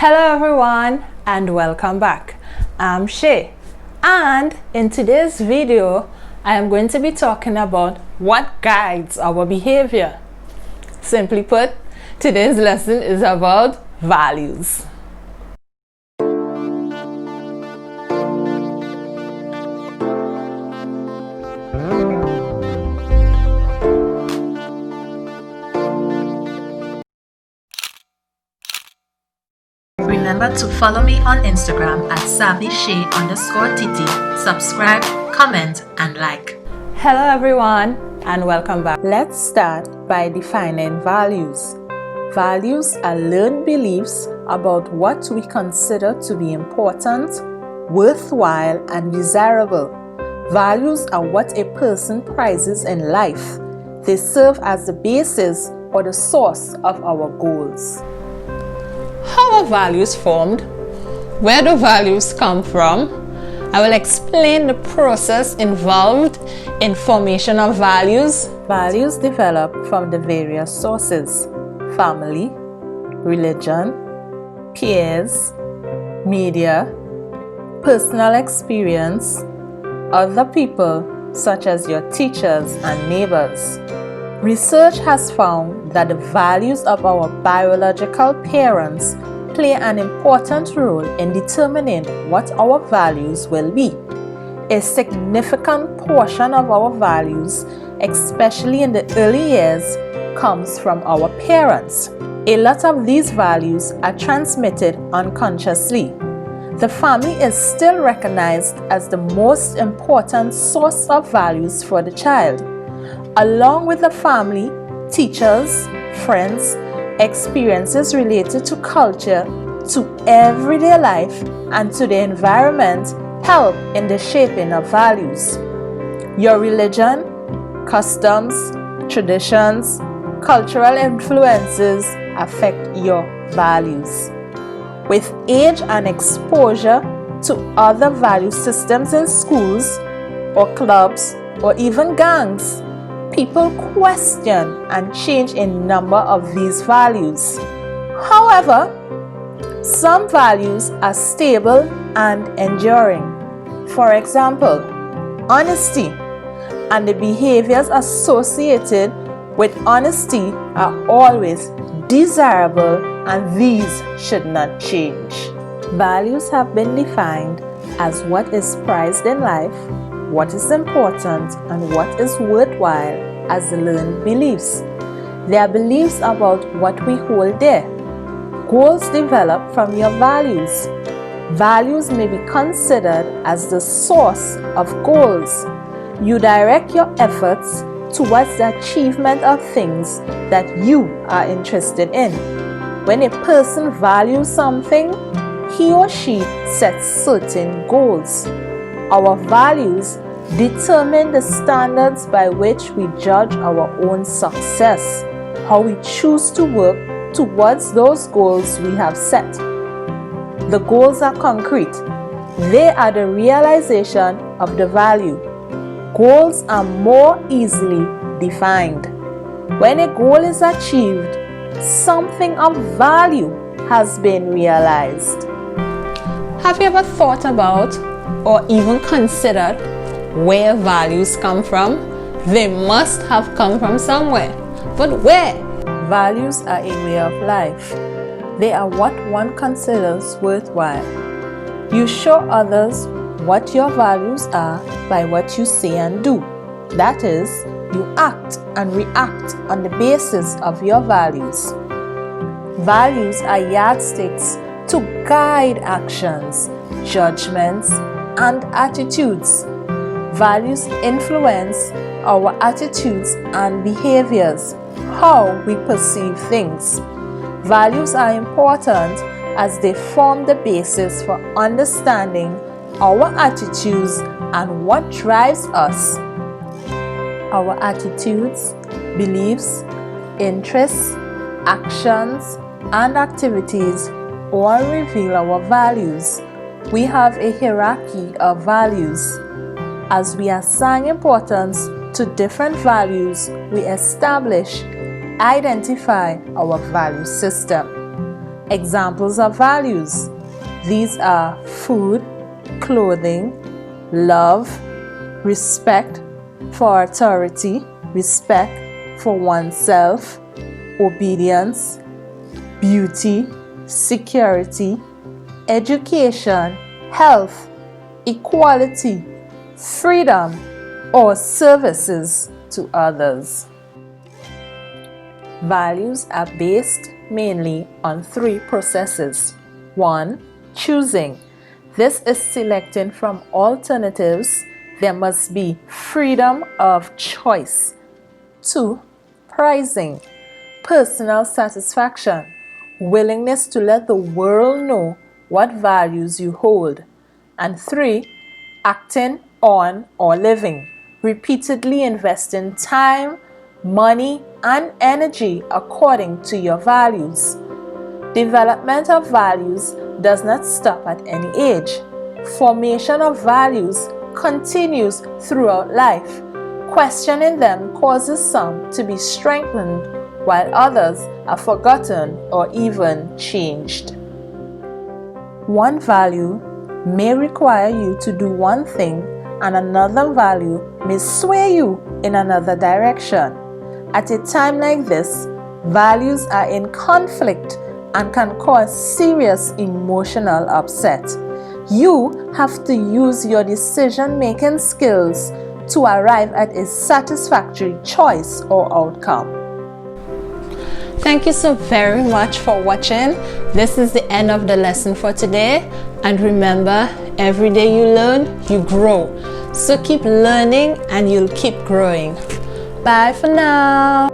Hello everyone and welcome back. I'm Shay, and in today's video I am going to be talking about what guides our behavior. Simply put, today's lesson is about values. Remember to follow me on Instagram at savvyshay_tt. Subscribe, comment, and like. Hello everyone and welcome back. Let's start by defining values. Values are learned beliefs about what we consider to be important, worthwhile, and desirable. Values are what a person prizes in life. They serve as the basis or the source of our goals. How are values formed? Where do values come from? I will explain the process involved in formation of values. Values develop from the various sources: family, religion, peers, media, personal experience, other people such as your teachers and neighbors. Research has found that the values of our biological parents play an important role in determining what our values will be. A significant portion of our values, especially in the early years, comes from our parents. A lot of these values are transmitted unconsciously. The family is still recognized as the most important source of values for the child. Along with the family, teachers, friends, experiences related to culture, to everyday life, and to the environment help in the shaping of values. Your religion, customs, traditions, cultural influences affect your values. With age and exposure to other value systems in schools or clubs or even gangs, people question and change a number of these values. However, some values are stable and enduring. For example, honesty and the behaviors associated with honesty are always desirable, and these should not change. Values have been defined as what is prized in life, what is important, and what is worthwhile as learned beliefs. They are beliefs about what we hold dear. Goals develop from your values. Values may be considered as the source of goals. You direct your efforts towards the achievement of things that you are interested in. When a person values something, he or she sets certain goals. Our values determine the standards by which we judge our own success, how we choose to work towards those goals we have set. The goals are concrete. They are the realization of the value. Goals are more easily defined. When a goal is achieved, something of value has been realized. Have you ever thought about or even considered where values come from? They must have come from somewhere. But where? Values are a way of life. They are what one considers worthwhile. You show others what your values are by what you say and do. That is, you act and react on the basis of your values. Values are yardsticks to guide actions, judgments, and attitudes. Values influence our attitudes and behaviors, how we perceive things. Values are important as they form the basis for understanding our attitudes and what drives us. Our attitudes, beliefs, interests, actions, and activities all reveal our values. We have a hierarchy of values. As we assign importance to different values, we establish, identify our value system. Examples of values. These are food, clothing, love, respect for authority, respect for oneself, obedience, beauty, security, education, health, equality, freedom, or services to others. Values are based mainly on 3 processes. 1. Choosing. This is selecting from alternatives. There must be freedom of choice. 2. Prizing. Personal satisfaction. Willingness to let the world know what values you hold. And 3. Acting on or living. Repeatedly investing time, money, and energy according to your values. Development of values does not stop at any age. Formation of values continues throughout life. Questioning them causes some to be strengthened, while others are forgotten or even changed. One value may require you to do one thing, and another value may sway you in another direction. At a time like this, values are in conflict and can cause serious emotional upset. You have to use your decision-making skills to arrive at a satisfactory choice or outcome. Thank you so very much for watching. This is the end of the lesson for today. And remember, every day you learn, you grow. So keep learning and you'll keep growing. Bye for now.